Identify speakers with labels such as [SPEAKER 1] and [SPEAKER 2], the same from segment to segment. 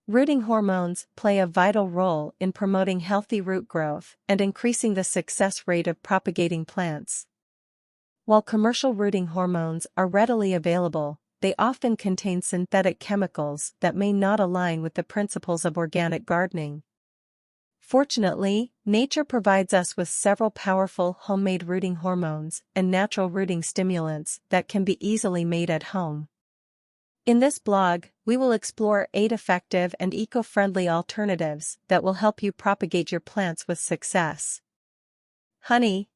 [SPEAKER 1] Rooting hormones play a vital role in promoting healthy root growth and increasing the success rate of propagating plants. While commercial rooting hormones are readily available, they often contain synthetic chemicals that may not align with the principles of organic gardening. Fortunately, nature provides us with several powerful homemade rooting hormones and natural rooting stimulants that can be easily made at home. In this blog, we will explore 8 effective and eco-friendly alternatives that will help you propagate your plants with success. Honey.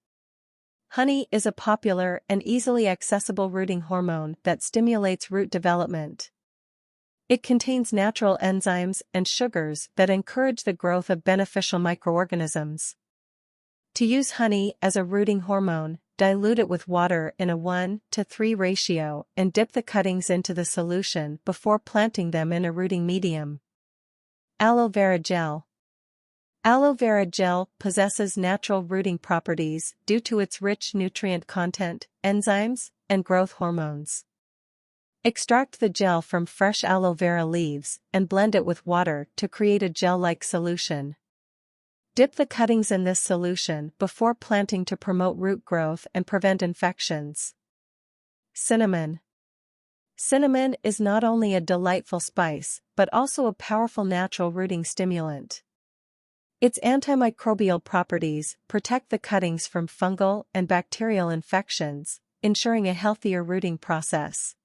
[SPEAKER 1] Honey is a popular and easily accessible rooting hormone that stimulates root development. It contains natural enzymes and sugars that encourage the growth of beneficial microorganisms. To use honey as a rooting hormone, dilute it with water in a 1:3 ratio and dip the cuttings into the solution before planting them in a rooting medium. Aloe vera gel. Aloe vera gel possesses natural rooting properties due to its rich nutrient content, enzymes, and growth hormones. Extract the gel from fresh aloe vera leaves and blend it with water to create a gel-like solution. Dip the cuttings in this solution before planting to promote root growth and prevent infections. Cinnamon. Cinnamon is not only a delightful spice, but also a powerful natural rooting stimulant. Its antimicrobial properties protect the cuttings from fungal and bacterial infections, ensuring a healthier rooting process.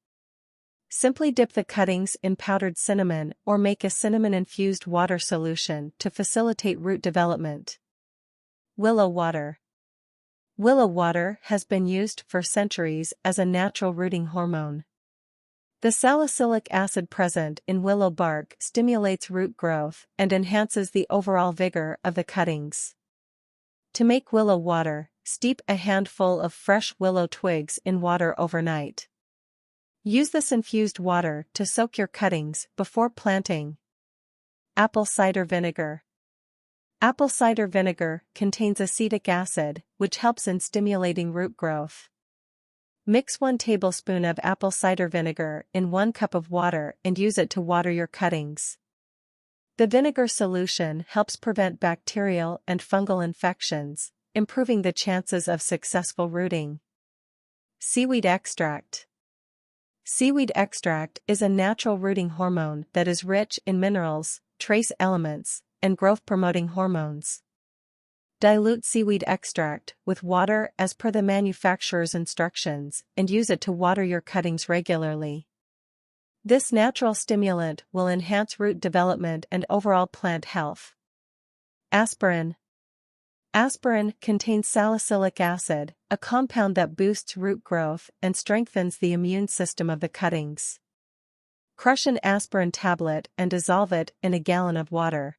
[SPEAKER 1] Simply dip the cuttings in powdered cinnamon or make a cinnamon-infused water solution to facilitate root development. Willow water. Willow water has been used for centuries as a natural rooting hormone. The salicylic acid present in willow bark stimulates root growth and enhances the overall vigor of the cuttings. To make willow water, steep a handful of fresh willow twigs in water overnight. Use this infused water to soak your cuttings before planting. Apple cider vinegar. Apple cider vinegar contains acetic acid, which helps in stimulating root growth. Mix 1 tablespoon of apple cider vinegar in 1 cup of water and use it to water your cuttings. The vinegar solution helps prevent bacterial and fungal infections, improving the chances of successful rooting. Seaweed extract. Seaweed extract is a natural rooting hormone that is rich in minerals, trace elements, and growth-promoting hormones. Dilute seaweed extract with water as per the manufacturer's instructions and use it to water your cuttings regularly. This natural stimulant will enhance root development and overall plant health. Aspirin. Aspirin contains salicylic acid, a compound that boosts root growth and strengthens the immune system of the cuttings. Crush an aspirin tablet and dissolve it in a gallon of water.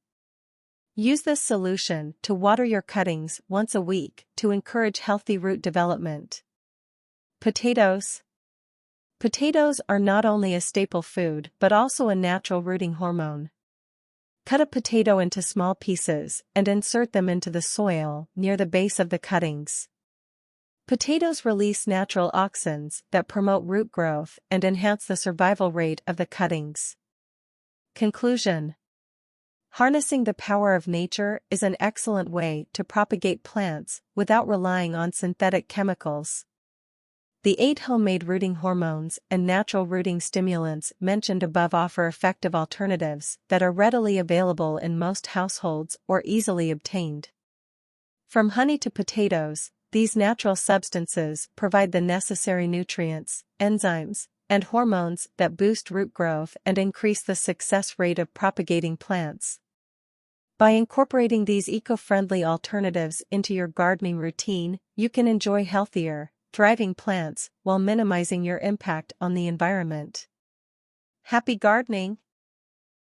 [SPEAKER 1] Use this solution to water your cuttings once a week to encourage healthy root development. Potatoes. Potatoes are not only a staple food but also a natural rooting hormone. Cut a potato into small pieces and insert them into the soil near the base of the cuttings. Potatoes release natural auxins that promote root growth and enhance the survival rate of the cuttings. Conclusion. Harnessing the power of nature is an excellent way to propagate plants without relying on synthetic chemicals. The 8 homemade rooting hormones and natural rooting stimulants mentioned above offer effective alternatives that are readily available in most households or easily obtained. From honey to potatoes, these natural substances provide the necessary nutrients, enzymes, and hormones that boost root growth and increase the success rate of propagating plants. By incorporating these eco-friendly alternatives into your gardening routine, you can enjoy healthier, thriving plants while minimizing your impact on the environment. Happy gardening!